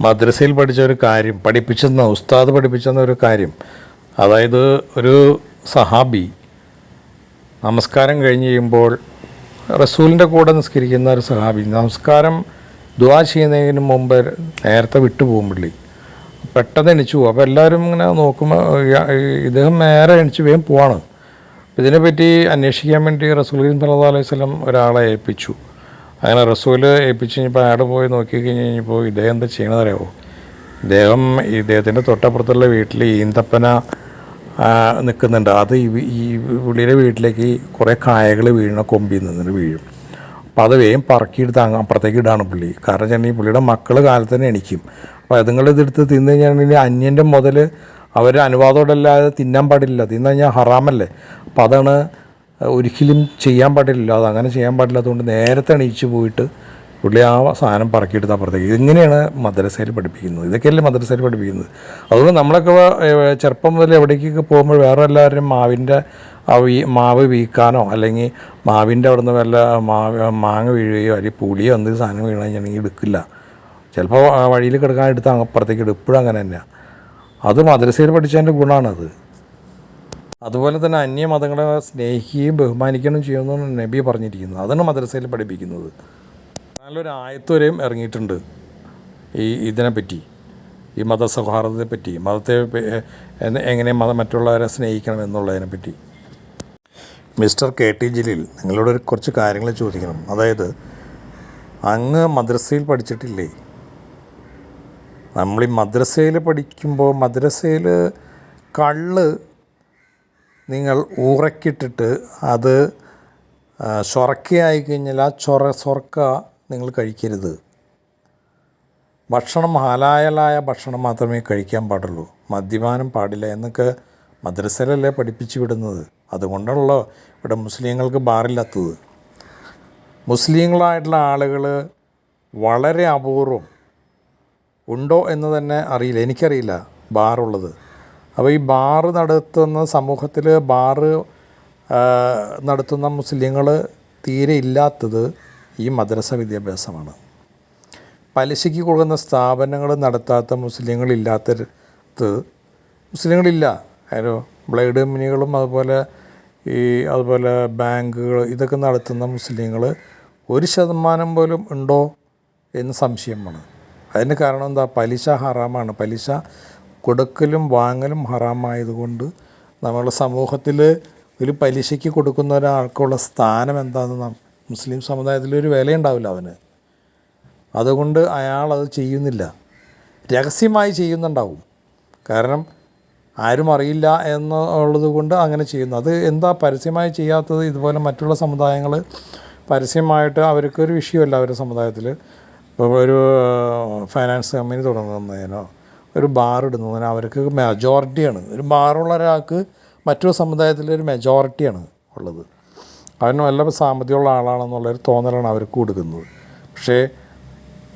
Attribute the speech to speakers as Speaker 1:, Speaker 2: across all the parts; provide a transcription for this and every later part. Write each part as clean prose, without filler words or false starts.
Speaker 1: മദ്രസയിൽ പഠിച്ച ഒരു കാര്യം ഉസ്താദ് പഠിപ്പിച്ചെന്ന ഒരു കാര്യം, അതായത് ഒരു സഹാബി നമസ്കാരം കഴിഞ്ഞ് കഴിയുമ്പോൾ റസൂലിൻ്റെ കൂടെ നിസ്കരിക്കുന്ന ഒരു സഹാബി നമസ്കാരം ദുആ ചെയ്യുന്നതിന് മുമ്പ് നേരത്തെ വിട്ടു പോകും പുള്ളി. പെട്ടെന്ന് എണിച്ചു പോകും. അപ്പോൾ എല്ലാവരും ഇങ്ങനെ നോക്കുമ്പോൾ ഇദ്ദേഹം നേരെ എണിച്ച് വേഗം പോവാണ്. ഇതിനെപ്പറ്റി അന്വേഷിക്കാൻ വേണ്ടി റസൂൽ സല്ലല്ലാഹു അലൈഹി വസല്ലം ഒരാളെ ഏൽപ്പിച്ചു. അങ്ങനെ റസൂൽ ഏൽപ്പിച്ച് കഴിഞ്ഞപ്പോൾ അയാൾ പോയി നോക്കി കഴിഞ്ഞപ്പോൾ ഇദ്ദേഹം എന്താ ചെയ്യണതറിയാമോ? ഇദ്ദേഹത്തിൻ്റെ തൊട്ടപ്പുറത്തുള്ള വീട്ടിൽ ഈന്തപ്പന നിൽക്കുന്നുണ്ട്. അത് ഈ പുള്ളിയുടെ വീട്ടിലേക്ക് കുറേ കായകൾ വീഴണ കൊമ്പിൽ നിന്നിട്ട് വീഴും. അപ്പോൾ അത് വേഗം പറക്കിയെടുത്ത് അപ്പുറത്തേക്ക് ഇടാണ് പുള്ളി. കാരണം വെച്ചാൽ പുള്ളിയുടെ മക്കൾ കാലത്ത് തന്നെ എണിക്കും. അപ്പോൾ അതുങ്ങളിതെടുത്ത് തിന്നു കഴിഞ്ഞാൽ അന്യൻ്റെ മുതൽ അവർ അനുവാദത്തോടല്ലാതെ തിന്നാൻ പാടില്ല. തിന്നു കഴിഞ്ഞാൽ ഹറാമല്ലേ. അപ്പോൾ അതാണ് ഒരിക്കലും ചെയ്യാൻ പാടില്ല. അതങ്ങനെ ചെയ്യാൻ പാടില്ല. അതുകൊണ്ട് നേരത്തെ എണീച്ച് പോയിട്ട് പുള്ളി ആ സാധനം പറക്കിയെടുത്ത് അപ്പുറത്തേക്ക്. ഇതിങ്ങനെയാണ് മദ്രസയിൽ പഠിപ്പിക്കുന്നത്. ഇതൊക്കെയല്ലേ മദ്രസയിൽ പഠിപ്പിക്കുന്നത്. അതുകൊണ്ട് നമ്മളൊക്കെ ചെറുപ്പം മുതൽ എവിടേക്കൊക്കെ പോകുമ്പോൾ വേറെ എല്ലാവരും മാവ് വീക്കാനോ അല്ലെങ്കിൽ മാവിൻ്റെ അവിടെ നിന്ന് വല്ല മാങ്ങ വീഴുകയോ അല്ലെങ്കിൽ പുളിയോ എന്തെങ്കിലും സാധനം വീണു കഴിഞ്ഞാൽ എടുക്കില്ല. ചിലപ്പോൾ വഴിയിൽ കിടക്കാൻ എടുത്ത് അപ്പുറത്തേക്ക് ഇടും. ഇപ്പോഴും അങ്ങനെ തന്നെയാണ്. അത് മദ്രസയിൽ പഠിച്ചതിൻ്റെ ഗുണമാണത്. അതുപോലെ തന്നെ അന്യമതങ്ങളെ സ്നേഹിക്കുകയും ബഹുമാനിക്കുകയും ചെയ്യുമെന്നാണ് നബി പറഞ്ഞിരിക്കുന്നത്. അതാണ് മദ്രസയിൽ പഠിപ്പിക്കുന്നത്. നല്ലൊരു ആയത്ത് വരെയും ഇറങ്ങിയിട്ടുണ്ട് ഇതിനെപ്പറ്റി, ഈ മതസൗഹാർദ്ദത്തെപ്പറ്റി, മതത്തെ എങ്ങനെ മറ്റുള്ളവരെ സ്നേഹിക്കണം എന്നുള്ളതിനെപ്പറ്റി. മിസ്റ്റർ കെ ടി ജലീൽ, നിങ്ങളോട് കുറച്ച് കാര്യങ്ങൾ ചോദിക്കണം. അതായത് അങ്ങ് മദ്രസയിൽ പഠിച്ചിട്ടില്ലേ? നമ്മൾ ഈ മദ്രസയിൽ പഠിക്കുമ്പോൾ മദ്രസയിൽ കള്ള് നിങ്ങൾ ഉറക്കിയിട്ടിട്ട് അത് ചൊറക്കയായി കഴിഞ്ഞാൽ ആ ചൊറക്ക നിങ്ങൾ കഴിക്കരുത്. ഭക്ഷണം ഹലാലായ ഭക്ഷണം മാത്രമേ കഴിക്കാൻ പാടുള്ളൂ. മദ്യപാനം പാടില്ല എന്നൊക്കെ മദ്രസയിലല്ലേ പഠിപ്പിച്ചു വിടുന്നത്. അതുകൊണ്ടാണല്ലോ ഇവിടെ മുസ്ലിങ്ങൾക്ക് ബാറില്ലാത്തത്. മുസ്ലിങ്ങളായിട്ടുള്ള ആളുകൾ വളരെ അപൂർവം, ഉണ്ടോ എന്ന് തന്നെ അറിയില്ല, എനിക്കറിയില്ല ബാറുള്ളത്. അപ്പോൾ ഈ ബാറ് നടത്തുന്ന സമൂഹത്തിൽ ബാറ് നടത്തുന്ന മുസ്ലിങ്ങൾ തീരെ ഇല്ലാത്തത് ഈ മദ്രസ വിദ്യാഭ്യാസമാണ്. പലിശയ്ക്ക് കൊടുക്കുന്ന സ്ഥാപനങ്ങൾ നടത്താത്ത മുസ്ലിങ്ങളില്ലാത്തത് മുസ്ലിങ്ങളില്ല. അതിന് ബ്ലേഡ് കമ്പനികളും അതുപോലെ ബാങ്കുകൾ ഇതൊക്കെ നടത്തുന്ന മുസ്ലിങ്ങൾ 1% പോലും ഉണ്ടോ എന്ന് സംശയമാണ്. അതിന് കാരണം എന്താ? പലിശ ഹറാമാണ്. പലിശ കൊടുക്കലും വാങ്ങലും ഹറാമായതുകൊണ്ട് നമ്മുടെ സമൂഹത്തിൽ ഒരു പലിശയ്ക്ക് കൊടുക്കുന്ന ഒരാൾക്കുള്ള സ്ഥാനം എന്താണെന്ന് മുസ്ലിം സമുദായത്തിലൊരു വിലയുണ്ടാവില്ല അവന്. അതുകൊണ്ട് അയാളത് ചെയ്യുന്നില്ല. രഹസ്യമായി ചെയ്യുന്നുണ്ടാവും. കാരണം ആരും അറിയില്ല എന്നുള്ളത് കൊണ്ട് അങ്ങനെ ചെയ്യുന്നു. അത് എന്താ പരസ്യമായി ചെയ്യാത്തത്? ഇതുപോലെ മറ്റുള്ള സമുദായങ്ങൾ പരസ്യമായിട്ട് അവർക്കൊരു വിഷയമല്ല. അവരുടെ സമുദായത്തിൽ ഇപ്പോൾ ഒരു ഫൈനാൻസ് കമ്പനി തുടങ്ങുന്നതിനോ ഒരു ബാർ ഇടുന്നതിനോ അവർക്ക് മെജോറിറ്റിയാണ്. ഒരു ബാറുള്ള ഒരാൾക്ക് മറ്റൊരു സമുദായത്തിലൊരു മെജോറിറ്റിയാണ് ഉള്ളത്. അവന് നല്ല സാമ്പത്തികമുള്ള ആളാണെന്നുള്ളൊരു തോന്നലാണ് അവർക്ക് കൊടുക്കുന്നത്. പക്ഷേ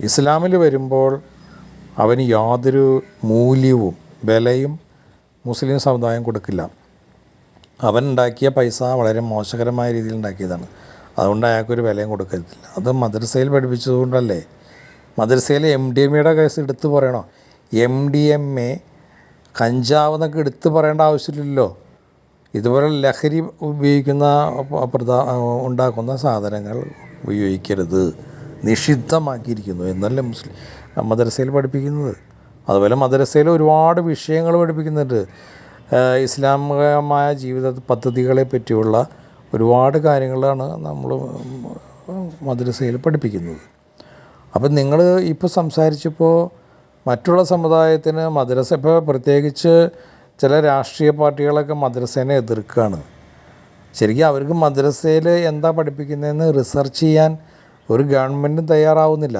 Speaker 1: ഇസ്ലാമിൽ വരുമ്പോൾ അവന് യാതൊരു മൂല്യവും വിലയും മുസ്ലിം സമുദായം കൊടുക്കില്ല. അവൻ ഉണ്ടാക്കിയ പൈസ വളരെ മോശകരമായ രീതിയിൽ ഉണ്ടാക്കിയതാണ്. അതുകൊണ്ട് അയാൾക്കൊരു വിലയും കൊടുക്കത്തില്ല. അത് മദ്രസയിൽ പഠിപ്പിച്ചതുകൊണ്ടല്ലേ. മദ്രസയിൽ MDMA കേസ് എടുത്ത് പറയണോ? MDMA കഞ്ചാവ് എന്നൊക്കെ എടുത്ത് പറയേണ്ട ആവശ്യമില്ലല്ലോ. ഇതുപോലെ ലഹരി ഉണ്ടാക്കുന്ന സാധനങ്ങൾ ഉപയോഗിക്കരുത്, നിഷിദ്ധമാക്കിയിരിക്കുന്നു എന്നല്ലേ മദ്രസയിൽ പഠിപ്പിക്കുന്നത്. അതുപോലെ മദ്രസയിൽ ഒരുപാട് വിഷയങ്ങൾ പഠിപ്പിക്കുന്നുണ്ട്. ഇസ്ലാമികമായ ജീവിത പദ്ധതികളെ പറ്റിയുള്ള ഒരുപാട് കാര്യങ്ങളാണ് നമ്മൾ മദ്രസയിൽ പഠിപ്പിക്കുന്നത്. അപ്പം നിങ്ങൾ ഇപ്പോൾ സംസാരിച്ചപ്പോൾ മറ്റുള്ള സമുദായത്തിന് മദ്രസ, ഇപ്പോൾ പ്രത്യേകിച്ച് ചില രാഷ്ട്രീയ പാർട്ടികളൊക്കെ മദ്രസേനെ എതിർക്കുകയാണ്. ശരിക്കും അവർക്ക് മദ്രസയിൽ എന്താ പഠിപ്പിക്കുന്നതെന്ന് റിസർച്ച് ചെയ്യാൻ ഒരു ഗവൺമെൻറ്റും തയ്യാറാവുന്നില്ല.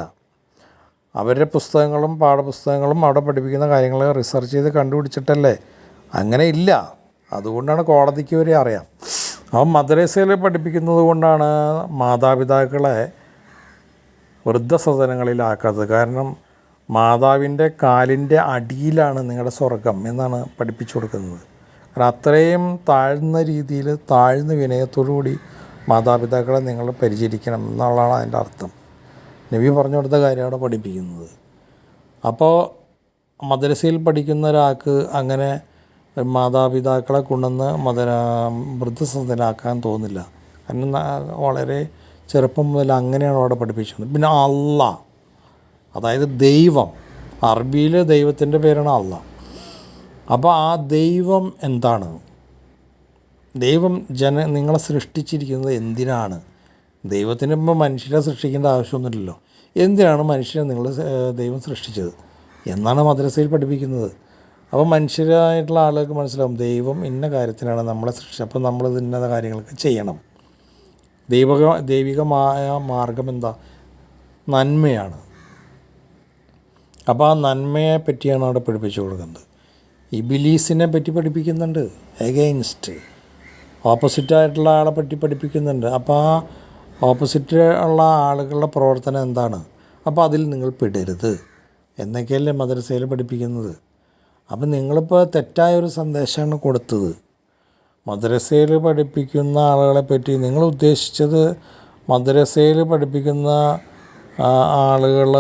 Speaker 1: അവരുടെ പുസ്തകങ്ങളും പാഠപുസ്തകങ്ങളും അവിടെ പഠിപ്പിക്കുന്ന കാര്യങ്ങൾ റിസർച്ച് ചെയ്ത് കണ്ടുപിടിച്ചിട്ടല്ലേ. അങ്ങനെ ഇല്ല. അതുകൊണ്ടാണ് കോടതിക്ക് വരെ അറിയാം. അപ്പം മദ്രസയിൽ പഠിപ്പിക്കുന്നത് കൊണ്ടാണ് മാതാപിതാക്കളെ വൃദ്ധസദനങ്ങളിലാക്കാത്തത്. കാരണം മാതാവിൻ്റെ കാലിൻ്റെ അടിയിലാണ് നിങ്ങളുടെ സ്വർഗം എന്നാണ് പഠിപ്പിച്ചു കൊടുക്കുന്നത്. കാരണം അത്രയും താഴ്ന്ന രീതിയിൽ താഴ്ന്ന വിനയത്തോടു കൂടി മാതാപിതാക്കളെ നിങ്ങൾ പരിചരിക്കണം എന്നുള്ളതാണ് അതിൻ്റെ അർത്ഥം. നബി പറഞ്ഞു കൊടുത്ത കാര്യമാണ് പഠിപ്പിക്കുന്നത്. അപ്പോൾ മദ്രസയിൽ പഠിക്കുന്ന ഒരാൾക്ക് അങ്ങനെ മാതാപിതാക്കളെ കൊണ്ടുവന്ന് വൃദ്ധസദനാക്കാൻ തോന്നില്ല. കാരണം വളരെ ചെറുപ്പം മുതൽ അങ്ങനെയാണ് അവിടെ പഠിപ്പിച്ചത്. പിന്നെ അള്ളാഹ്, അതായത് ദൈവം, അറബിയിൽ ദൈവത്തിൻ്റെ പേരാണ് അള്ളാഹ്. അപ്പോൾ ആ ദൈവം എന്താണ്? ദൈവം നിങ്ങളെ സൃഷ്ടിച്ചിരിക്കുന്നത് എന്തിനാണ്? ദൈവത്തിന് ഇപ്പോൾ മനുഷ്യരെ സൃഷ്ടിക്കേണ്ട ആവശ്യമൊന്നുമില്ലല്ലോ. എന്തിനാണ് മനുഷ്യരെ ദൈവം സൃഷ്ടിച്ചത് എന്നാണ് മദ്രസയിൽ പഠിപ്പിക്കുന്നത്. അപ്പോൾ മനുഷ്യരായിട്ടുള്ള ആളുകൾക്ക് മനസ്സിലാവും ദൈവം ഇന്ന കാര്യത്തിനാണ് നമ്മളെ സൃഷ്ടിച്ചത്, അപ്പോൾ നമ്മളിത് ഇന്ന കാര്യങ്ങളൊക്കെ ചെയ്യണം. ദൈവികമായ മാർഗം എന്താ? നന്മയാണ്. അപ്പോൾ ആ നന്മയെ പറ്റിയാണ് അവിടെ പഠിപ്പിച്ചു കൊടുക്കുന്നത്. ഇബിലീസിനെ പറ്റി പഠിപ്പിക്കുന്നുണ്ട്, എഗെയിൻസ്റ്റ് ഓപ്പോസിറ്റായിട്ടുള്ള ആളെ പറ്റി പഠിപ്പിക്കുന്നുണ്ട്. അപ്പോൾ ആ ഓപ്പോസിറ്റ് ഉള്ള ആളുകളുടെ പ്രവർത്തനം എന്താണ്, അപ്പോൾ അതിൽ നിങ്ങൾ പെടരുത് എന്നൊക്കെയല്ലേ മദ്രസയിൽ പഠിപ്പിക്കുന്നത്. അപ്പം നിങ്ങളിപ്പോൾ തെറ്റായൊരു സന്ദേശമാണ് കൊടുത്തത്. മദ്രസയിൽ പഠിപ്പിക്കുന്ന ആളുകളെ പറ്റി നിങ്ങൾ ഉദ്ദേശിച്ചത് മദ്രസയിൽ പഠിപ്പിക്കുന്ന ആളുകൾ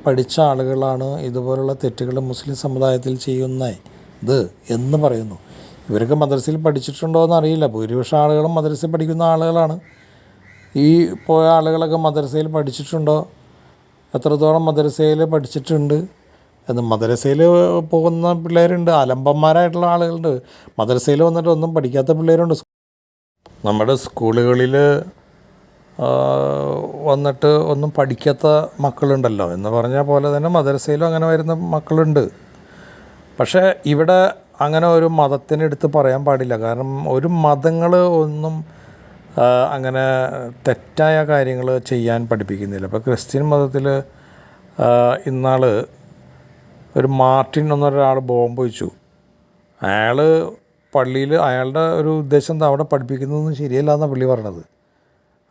Speaker 1: പഠിച്ച ആളുകളാണ് ഇതുപോലുള്ള തെറ്റുകൾ മുസ്ലിം സമുദായത്തിൽ ചെയ്യുന്നത് എന്ന് പറയുന്നു. ഇവരൊക്കെ മദ്രസയിൽ പഠിച്ചിട്ടുണ്ടോ എന്നറിയില്ല. ഭൂരിപക്ഷം ആളുകളും മദ്രസയിൽ പഠിക്കുന്ന ആളുകളാണ്. ഈ പോയ ആളുകളൊക്കെ മദ്രസയിൽ പഠിച്ചിട്ടുണ്ടോ? എത്രത്തോളം മദ്രസയിൽ പഠിച്ചിട്ടുണ്ട് എന്ന്. മദ്രസയിൽ പോകുന്ന പിള്ളേരുണ്ട്, അലമ്പന്മാരായിട്ടുള്ള ആളുകളുണ്ട്. മദ്രസയിൽ വന്നിട്ട് ഒന്നും പഠിക്കാത്ത പിള്ളേരുണ്ട്. നമ്മുടെ സ്കൂളുകളിൽ വന്നിട്ട് ഒന്നും പഠിക്കാത്ത മക്കളുണ്ടല്ലോ എന്ന് പറഞ്ഞ പോലെ തന്നെ മദ്രസയിലും അങ്ങനെ വരുന്ന മക്കളുണ്ട്. പക്ഷേ ഇവിടെ അങ്ങനെ ഒരു മതത്തിനെടുത്ത് പറയാൻ പാടില്ല. കാരണം ഒരു മതങ്ങൾ ഒന്നും അങ്ങനെ തെറ്റായ കാര്യങ്ങൾ ചെയ്യാൻ പഠിപ്പിക്കുന്നില്ല. ഇപ്പോൾ ക്രിസ്ത്യൻ മതത്തിൽ ഇന്നാൾ ഒരു മാർട്ടിൻ എന്നൊരാൾ ബോംബ് വെച്ചു. അയാൾ പള്ളിയിൽ അയാളുടെ ഒരു ഉദ്ദേശം എന്താ, അവിടെ പഠിപ്പിക്കുന്നതൊന്നും ശരിയല്ല എന്നാണ് പുള്ളി പറഞ്ഞത്.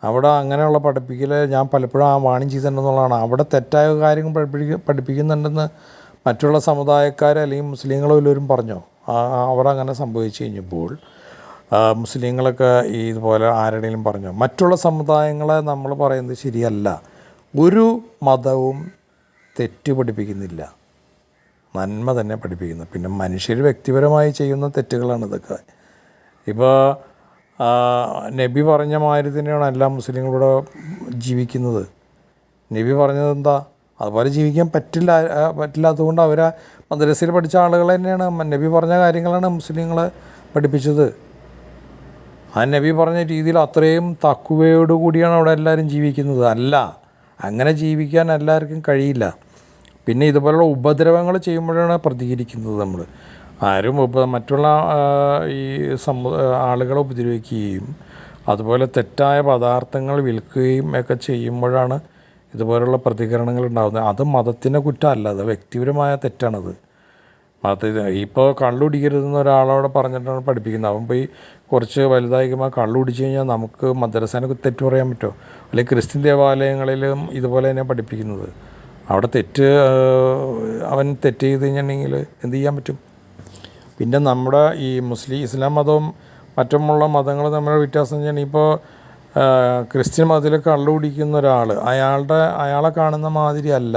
Speaker 1: അവിടെ അങ്ങനെയുള്ള പഠിപ്പിക്കൽ ഞാൻ പലപ്പോഴും വാണിംഗ് ചെയ്തിട്ടുണ്ടെന്നുള്ളതാണ്. അവിടെ തെറ്റായ കാര്യങ്ങൾ പഠിപ്പിക്കുന്നുണ്ടെന്ന് മറ്റുള്ള സമുദായക്കാർ അല്ലെങ്കിൽ മുസ്ലിങ്ങളോ എല്ലാവരും പറഞ്ഞോ. അവർ അങ്ങനെ സംഭവിച്ചു കഴിഞ്ഞപ്പോൾ മുസ്ലിങ്ങളൊക്കെ ഇതുപോലെ ആരുടെയും പറഞ്ഞോ. മറ്റുള്ള സമുദായങ്ങളെ നമ്മൾ പറയുന്നത് ശരിയല്ല. ഒരു മതവും തെറ്റ് പഠിപ്പിക്കുന്നില്ല, നന്മ തന്നെ പഠിപ്പിക്കുന്നു. പിന്നെ മനുഷ്യർ വ്യക്തിപരമായി ചെയ്യുന്ന തെറ്റുകളാണ് ഇതൊക്കെ. ഇപ്പോൾ നബി പറഞ്ഞ മാതിരി തന്നെയാണ് എല്ലാ മുസ്ലിങ്ങളിവിടെ ജീവിക്കുന്നത്. നബി പറഞ്ഞത് എന്താ, അതുപോലെ ജീവിക്കാൻ പറ്റില്ലാത്തതുകൊണ്ട് അവരെ മദ്രസയിൽ പഠിച്ച ആളുകൾ തന്നെയാണ് നബി പറഞ്ഞ കാര്യങ്ങളാണ് മുസ്ലിങ്ങളെ പഠിപ്പിച്ചത്. ആ നബി പറഞ്ഞ രീതിയിൽ അത്രയും തഖ്വയോടു കൂടിയാണ് അവിടെ എല്ലാവരും ജീവിക്കുന്നത്. അല്ല, അങ്ങനെ ജീവിക്കാൻ എല്ലാവർക്കും കഴിയില്ല. പിന്നെ ഇതുപോലുള്ള ഉപദ്രവങ്ങൾ ചെയ്യുമ്പോഴാണ് പ്രതികരിക്കുന്നത് നമ്മൾ. ആരും മറ്റുള്ള ഈ ആളുകളെ ഉപദ്രവിക്കുകയും അതുപോലെ തെറ്റായ പദാർത്ഥങ്ങൾ വിൽക്കുകയും ഒക്കെ ചെയ്യുമ്പോഴാണ് ഇതുപോലുള്ള പ്രതികരണങ്ങൾ ഉണ്ടാകുന്നത്. അത് മതത്തിൻ്റെ കുറ്റമല്ല, അത് വ്യക്തിപരമായ തെറ്റാണത്. ഇപ്പോൾ കള്ളുടിക്കരുതെന്ന് ഒരാളോട് പറഞ്ഞിട്ടാണ് പഠിപ്പിക്കുന്നത്. അവൻ പോയി കുറച്ച് വലുതായിക്കുമ്പോൾ കള്ളുടിച്ച് കഴിഞ്ഞാൽ നമുക്ക് മദ്രസേനെ തെറ്റ് പറയാൻ പറ്റുമോ? അല്ലെങ്കിൽ ക്രിസ്ത്യൻ ദേവാലയങ്ങളിലും ഇതുപോലെ തന്നെ പഠിപ്പിക്കുന്നത്. അവിടെ അവൻ തെറ്റ് ചെയ്ത് കഴിഞ്ഞിട്ടുണ്ടെങ്കിൽ എന്ത് ചെയ്യാൻ പറ്റും? പിന്നെ നമ്മുടെ ഈ ഇസ്ലാം മതവും മറ്റുമുള്ള മതങ്ങൾ തമ്മിലുള്ള വ്യത്യാസം വെച്ചാൽ ഇപ്പോൾ ക്രിസ്ത്യൻ മതത്തിൽ കള്ളു കുടിക്കുന്ന ഒരാൾ അയാളെ കാണുന്ന മാതിരി അല്ല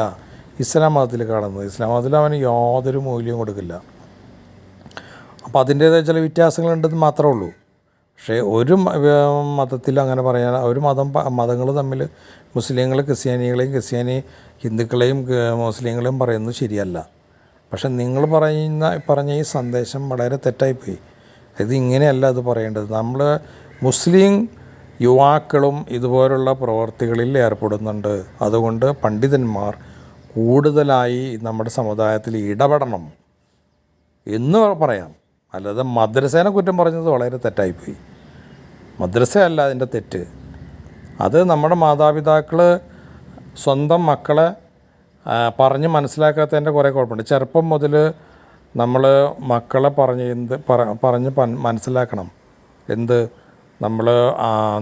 Speaker 1: ഇസ്ലാം മതത്തിൽ കാണുന്നത്. ഇസ്ലാം മതത്തിൽ അവന് യാതൊരു മൂല്യവും കൊടുക്കില്ല. അപ്പോൾ അതിൻ്റേതായ ചില വ്യത്യാസങ്ങളുണ്ടെന്ന് മാത്രമേ ഉള്ളൂ. പക്ഷേ ഒരു മതത്തിൽ അങ്ങനെ പറയാൻ ഒരു മതങ്ങൾ തമ്മിൽ മുസ്ലിങ്ങൾ ക്രിസ്ത്യാനി ഹിന്ദുക്കളെയും മുസ്ലിങ്ങളെയും പറയുന്നത് ശരിയല്ല. പക്ഷെ നിങ്ങൾ പറഞ്ഞ ഈ സന്ദേശം വളരെ തെറ്റായിപ്പോയി. ഇത് ഇങ്ങനെയല്ല അത് പറയേണ്ടത്. നമ്മൾ മുസ്ലിം യുവാക്കളും ഇതുപോലുള്ള പ്രവർത്തികളിൽ ഏർപ്പെടുന്നുണ്ട്. അതുകൊണ്ട് പണ്ഡിതന്മാർ കൂടുതലായി നമ്മുടെ സമുദായത്തിൽ ഇടപെടണം എന്ന് പറയാം. അല്ലാതെ മദ്രസേനെ കുറ്റം പറഞ്ഞത് വളരെ തെറ്റായിപ്പോയി. മദ്രസയല്ല അതിൻ്റെ തെറ്റ്. അത് നമ്മുടെ മാതാപിതാക്കൾ സ്വന്തം മക്കളെ പറഞ്ഞ് മനസ്സിലാക്കാത്തതിൻ്റെ കുറേ കുഴപ്പമുണ്ട്. ചെറുപ്പം മുതൽ നമ്മൾ മക്കളെ പറഞ്ഞ് മനസ്സിലാക്കണം. നമ്മൾ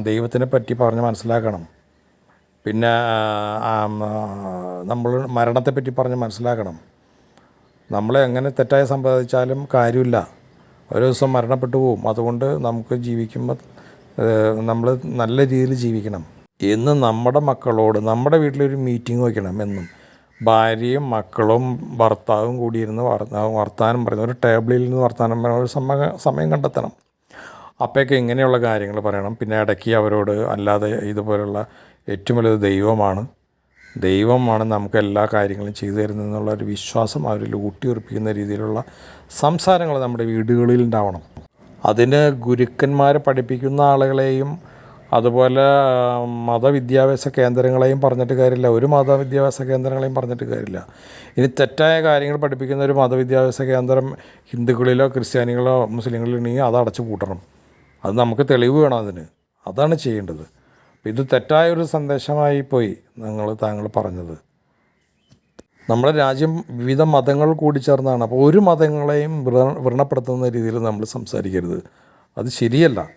Speaker 1: ദൈവത്തിനെ പറ്റി പറഞ്ഞ് മനസ്സിലാക്കണം. പിന്നെ നമ്മൾ മരണത്തെപ്പറ്റി പറഞ്ഞ് മനസ്സിലാക്കണം. നമ്മളെ എങ്ങനെ തെറ്റായി സമ്പാദിച്ചാലും കാര്യമില്ല, ഒരു ദിവസം മരണപ്പെട്ടു പോവും. അതുകൊണ്ട് നമുക്ക് ജീവിക്കുമ്പോൾ നമ്മൾ നല്ല രീതിയിൽ ജീവിക്കണം എന്ന് നമ്മുടെ മക്കളോട് നമ്മുടെ വീട്ടിലൊരു മീറ്റിംഗ് വയ്ക്കണം. എന്നും ഭാര്യയും മക്കളും ഭർത്താവും കൂടിയിരുന്ന് വർത്തമാനം പറയുന്ന ഒരു ടേബിളിൽ നിന്ന് വർത്തമാനം പറയുന്ന ഒരു സമയം കണ്ടെത്തണം. അപ്പോഴൊക്കെ ഇങ്ങനെയുള്ള കാര്യങ്ങൾ പറയണം. പിന്നെ ഇടയ്ക്ക് അവരോട് അല്ലാതെ ഇതുപോലുള്ള ഏറ്റവും വലുത് ദൈവമാണ് നമുക്ക് എല്ലാ കാര്യങ്ങളും ചെയ്തു തരുന്നതെന്നുള്ള ഒരു വിശ്വാസം അവരിൽ ഊട്ടിയുറപ്പിക്കുന്ന രീതിയിലുള്ള സംസാരങ്ങൾ നമ്മുടെ വീടുകളിൽ ഉണ്ടാവണം. അതിന് ഗുരുക്കന്മാരെ പഠിപ്പിക്കുന്ന ആളുകളെയും അതുപോലെ മതവിദ്യാഭ്യാസ കേന്ദ്രങ്ങളെയും പറഞ്ഞിട്ട് കാര്യമില്ല. ഒരു മതവിദ്യാഭ്യാസ കേന്ദ്രങ്ങളെയും പറഞ്ഞിട്ട് കാര്യമില്ല. ഇനി തെറ്റായ കാര്യങ്ങൾ പഠിപ്പിക്കുന്ന ഒരു മതവിദ്യാഭ്യാസ കേന്ദ്രം ഹിന്ദുക്കളിലോ ക്രിസ്ത്യാനികളോ മുസ്ലിങ്ങളിലോ ഉണ്ടെങ്കിൽ അത് അടച്ചു പൂട്ടണം. അത് നമുക്ക് തെളിവ് വേണം അതിന്. അതാണ് ചെയ്യേണ്ടത്. ഇത് തെറ്റായൊരു സന്ദേശമായി പോയി താങ്കൾ പറഞ്ഞത്. നമ്മുടെ രാജ്യം വിവിധ മതങ്ങൾ കൂടിച്ചേർന്നതാണ്. അപ്പോൾ ഒരു മതങ്ങളെയും വ്രണപ്പെടുത്തുന്ന രീതിയിൽ നമ്മൾ സംസാരിക്കരുത്. അത് ശരിയല്ല.